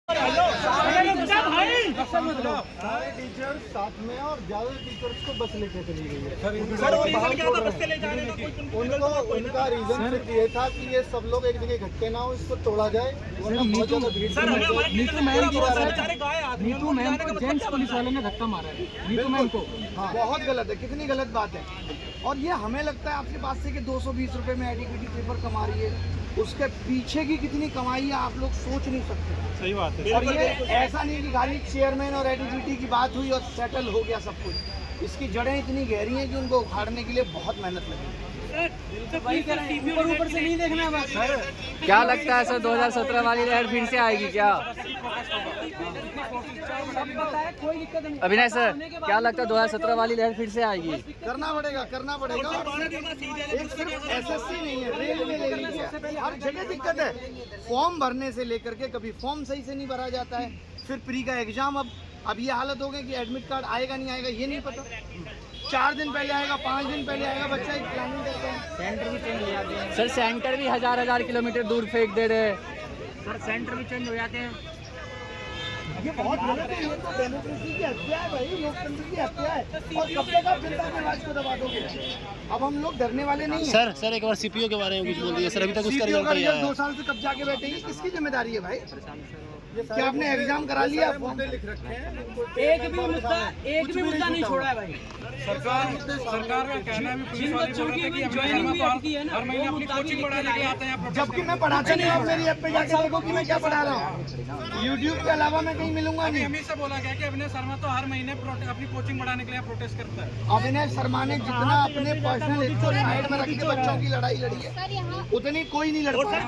सारे टीचर साथ में और ज्यादा टीचर्स को बस लेके चली गई है सर। वो रीजन क्या था बस से ले जाने का? उनका रीजन सिर्फ ये था कि ये सब लोग एक जगह इकट्ठे ना हो, इसको तोड़ा जाए, वरना बहुत ज्यादा भीड़। सर हमें हमारे नीतू मैम को जेंट्स पुलिस वाले ने धक्का मारा है नीतू मैम को। हाँ, बहुत गलत है, कितनी गलत बात है। और ये हमें लगता है आपके पास से कि 220 रुपए में एडीक्यूटी पेपर कमा रही है, उसके पीछे की कितनी कमाई है आप लोग सोच नहीं सकते। सही बात है। और ये ऐसा नहीं कि खाली चेयरमैन और एडीक्यूटी की बात हुई और सेटल हो गया सब कुछ। इसकी जड़ें इतनी गहरी हैं कि उनको उखाड़ने के लिए बहुत मेहनत लगेगी। ऊपर से नहीं देखना है बस। क्या लगता है सर 2017 वाली लहर फिर से आएगी क्या? कोई दिक्कत नहीं। अभिनय सर क्या लगता है 2017 वाली लहर फिर से आएगी? करना पड़ेगा। एक सिर्फ एसएससी नहीं है, रेलवे ले लीजिए, हर जगह दिक्कत है। फॉर्म भरने से लेकर के कभी फॉर्म सही से नहीं भरा जाता है, फिर प्री का एग्जाम। अब ये हालत हो गई कि एडमिट कार्ड आएगा नहीं आएगा ये नहीं पता। 4 दिन पहले आएगा, 5 दिन पहले आएगा, बच्चा एक प्लानिंग करता है। सेंटर भी चेंज हो जाते हैं सर सेंटर भी हजार किलोमीटर दूर फेंक दे रहे हैं। सर, सेंटर भी चेंज हो जाते हैं। ये बहुत गलत है। ये तो डेमोक्रेसी की हत्या है भाई, लोकतंत्र की हत्या है। और कब तक आप जनता के राज को दबा दोगे? अब हम लोग डरने वाले नहीं हैं। सर एक बार सीपीओ के बारे में कुछ बोल दीजिए सर। अभी तक उसका सीपीओ रिजल्ट का नहीं रिजल्ट आया 2 साल से कब जाके बैठे हैं, किसकी जिम्मेदारी है भाई? क्या आपने एग्जाम करा लिया? फॉर्म लिख रखे हैं, एक भी मुद्दा नहीं छोड़ा है भाई। सरकार का कहना है जिन बच्चों की ज्वाइनिंग भी अटकी है ना, हर महीने अपनी कोचिंग बढ़ाने के लिए आते हैं। जबकि मैं पढ़ाता नहीं हूँ। मेरी ऐप पे जाके देखो कि मैं क्या पढ़ा रहा हूँ। यूट्यूब के अलावा मैं कहीं मिलूंगा नहीं। हमें से बोला गया कि अभिनय शर्मा तो हर महीने अपनी कोचिंग बढ़ाने के लिए प्रोटेस्ट करता है। अभिनय शर्मा ने जितना अपने पर्सनल हिस्सों साइड में रख के बच्चों की लड़ाई लड़ी है, उतनी कोई नहीं लड़ पाया।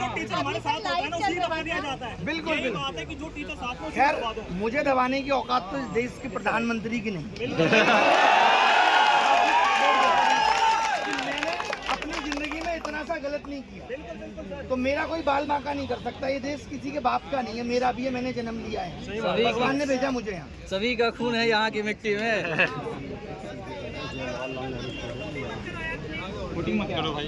बिल्कुल खैर, मुझे दबाने की औकात तो इस देश के प्रधानमंत्री की नहीं। मैंने अपनी जिंदगी में इतना सा गलत नहीं किया, तो मेरा कोई बाल बांका नहीं कर सकता। ये देश किसी के बाप का नहीं है, मेरा भी है, मैंने जन्म लिया है, भगवान ने भेजा मुझे यहाँ। सभी का खून है यहाँ की मिट्टी में। वोटिंग मत करो भाई।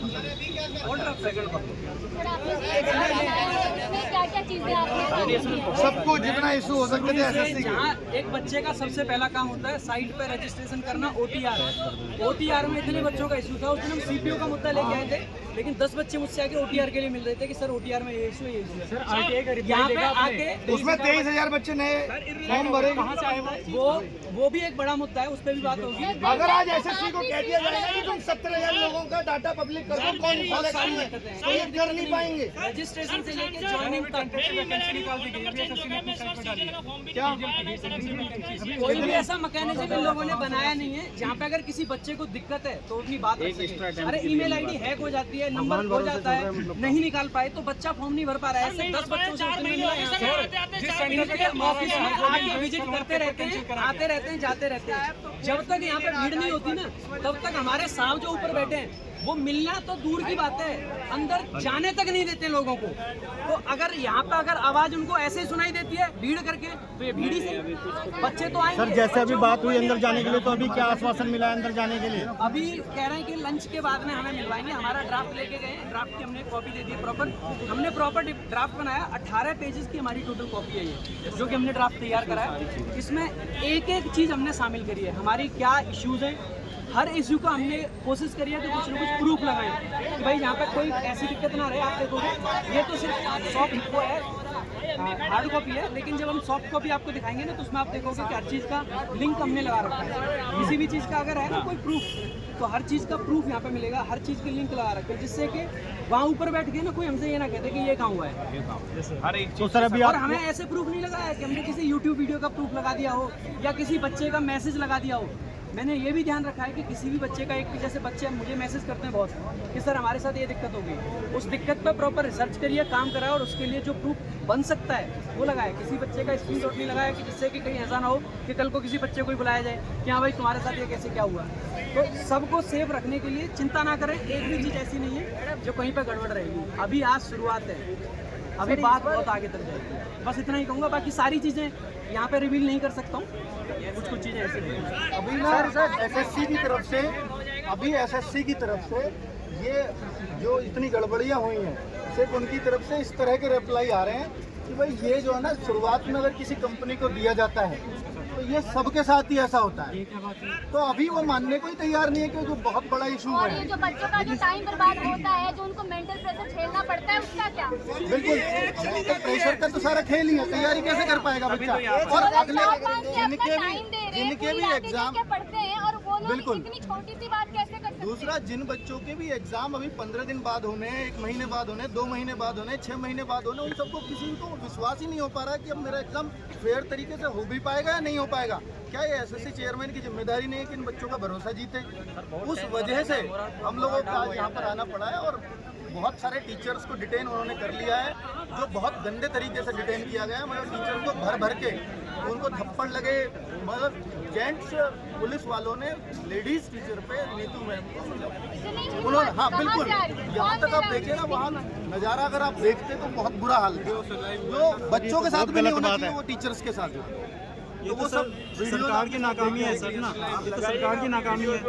क्या चीजें आपने सबको जितना इशू हो सकते थे एसएससी जहाँ एक बच्चे का सबसे पहला काम होता है साइट पे रजिस्ट्रेशन करना, ओटीआर में इतने बच्चों का इशू था। उस दिन हम सीपीओ का मुद्दा लेके आए थे, लेकिन 10 बच्चे मुझसे आके ओटीआर के लिए मिल रहे थे कि सर ओटीआर में ये इशू है, ये इशू है। सर यहाँ पे आके उसमें 23,000 बच्चे नए फॉर्म भरे। वो भी एक बड़ा मुद्दा है, उस पर भी बात होगी। अगर आज एसएससी को कह दिया जाएगा कि तुम 17,000 लोगों का डाटा पब्लिक कर दो, कौन फॉलो करेंगे? तो ये कर नहीं पाएंगे। रजिस्ट्रेशन से लेके ज्वाइनिंग तक क्या कोई भी ऐसा मैकेनिज्म इन लोगों ने बनाया नहीं है जहाँ पे अगर किसी बच्चे को दिक्कत है तो अपनी बात रख सके। अरे ईमेल आईडी हैक हो जाती है, नंबर खो जाता है, नहीं निकाल पाए तो बच्चा फॉर्म नहीं भर पा रहा है। ऐसे 10 बच्चों से ऑफिस में आके विजिट करते रहते हैं, आते रहते हैं, जाते रहते हैं। जब तक यहाँ पे भीड़ नहीं होती ना, तब तक हमारे साहब जो ऊपर बैठे हैं वो मिलना तो दूर की बात है, अंदर जाने तक नहीं देते लोगों को। तो अगर यहाँ पे अगर आवाज उनको ऐसे सुनाई देती है भीड़ करके, तो ये भीड़ ही से बच्चे तो आएंगे। सर जैसे अभी बात हुई अंदर जाने के लिए, तो अभी क्या आश्वासन मिला है अंदर जाने के लिए? अभी कह रहे हैं कि लंच के बाद में हमें मिलवाएंगे। हमारा ड्राफ्ट लेके गए, ड्राफ्ट की हमने कॉपी दे दी प्रॉपर। हमने प्रॉपर ड्राफ्ट बनाया, 18 पेजेस की हमारी टोटल कॉपी है ये, जो कि हमने ड्राफ्ट तैयार करा है। इसमें एक एक चीज़ हमने शामिल करी है, हमारी क्या इश्यूज हैं। हर इश्यू का हमने कोशिश करी है कि कुछ ना कुछ प्रूफ लगाएं कि भाई यहाँ पर कोई ऐसी दिक्कत ना रहे। आप देखोगे ये तो सिर्फ सॉफ्ट वो है, हार्ड कॉपी है, लेकिन जब हम सॉफ्ट कॉपी आपको दिखाएंगे ना तो उसमें आप देखोगे कि हर चीज़ का लिंक हमने लगा रखा है। किसी भी चीज़ का अगर है ना कोई प्रूफ, तो हर चीज़ का प्रूफ यहाँ पे मिलेगा, हर चीज़ के लिंक लगा रखे हैं, जिससे कि वहाँ ऊपर बैठ के ना कोई हमसे ये ना कहते कि ये कहाँ हुआ है। हर एक तो सर अभी और हमें ऐसे प्रूफ नहीं लगाया कि हमने किसी यूट्यूब वीडियो का प्रूफ लगा दिया हो या किसी बच्चे का मैसेज लगा दिया हो। मैंने ये भी ध्यान रखा है कि किसी भी बच्चे का, एक जैसे बच्चे मुझे मैसेज करते हैं बहुत कि सर हमारे साथ ये दिक्कत हो गई, उस दिक्कत पर प्रॉपर रिसर्च करिए, काम कराए और उसके लिए जो प्रूफ बन सकता है वो लगाए। किसी बच्चे का स्क्रीनशॉट नहीं लगाया कि जिससे कि कहीं ऐसा ना हो कि कल को किसी बच्चे को ही बुलाया जाए कि हाँ भाई तुम्हारे साथ ये कैसे क्या हुआ। तो सबको सेफ रखने के लिए चिंता ना करें, एक भी चीज़ ऐसी नहीं है जो कहीं पर गड़बड़ रहेगी। अभी आज शुरुआत है, अभी बात बहुत आगे तक जाएगी। बस इतना ही कहूँगा, बाकी सारी चीज़ें यहाँ पे रिवील नहीं कर सकता हूँ, कुछ चीज़ें ऐसी हैं। अभी ना एसएससी की तरफ से ये जो इतनी गड़बड़ियाँ हुई हैं, सिर्फ उनकी तरफ से इस तरह के रिप्लाई आ रहे हैं कि भाई ये जो है ना, शुरुआत में अगर किसी कंपनी को दिया जाता है तो ये सबके साथ ही ऐसा होता है। तो अभी वो मानने को ही तैयार नहीं है कि जो बहुत बड़ा इशू और है। ये जो बच्चों का जो टाइम बर्बाद होता है, जो उनको मेंटल प्रेशर झेलना पड़ता है, उसका क्या? बिल्कुल, तो प्रेशर का तो सारा खेल ही है, तैयारी कैसे कर पाएगा बच्चा। और अगले जिनके भी एग्जाम पढ़ते हैं और वो लोग बिल्कुल। इतनी छोटी सी बात कैसे कर सकते हैं? दूसरा, जिन बच्चों के भी एग्जाम अभी 15 दिन बाद होने, 1 महीने बाद होने, 2 महीने बाद होने, 6 महीने बाद होने, उन सबको किसी को विश्वास ही नहीं हो पा रहा है कि अब मेरा एग्जाम फेयर तरीके से हो भी पाएगा या नहीं हो पाएगा। क्या ये एसएससी चेयरमैन की जिम्मेदारी नहीं है कि इन बच्चों का भरोसा जीते? उस वजह से हम लोगों को आज यहाँ पर आना पड़ा है और बहुत सारे टीचर्स को डिटेन उन्होंने कर लिया है, जो बहुत गंदे तरीके से डिटेन किया गया है। मतलब टीचर को भर भर के उनको थप्पड़ लगे, मतलब जेंट्स पुलिस वालों ने लेडीज टीचर पे, नीतू मैम को उन्होंने, हाँ बिल्कुल, यहाँ तक आप देखिए ना, वहाँ नज़ारा अगर आप देखते तो बहुत बुरा हाल है। जो बच्चों के साथ भी नहीं होना चाहिए, वो टीचर्स के साथ है। ये तो सब सरकार की नाकामी है सर ना, ये तो सरकार की नाकामी है।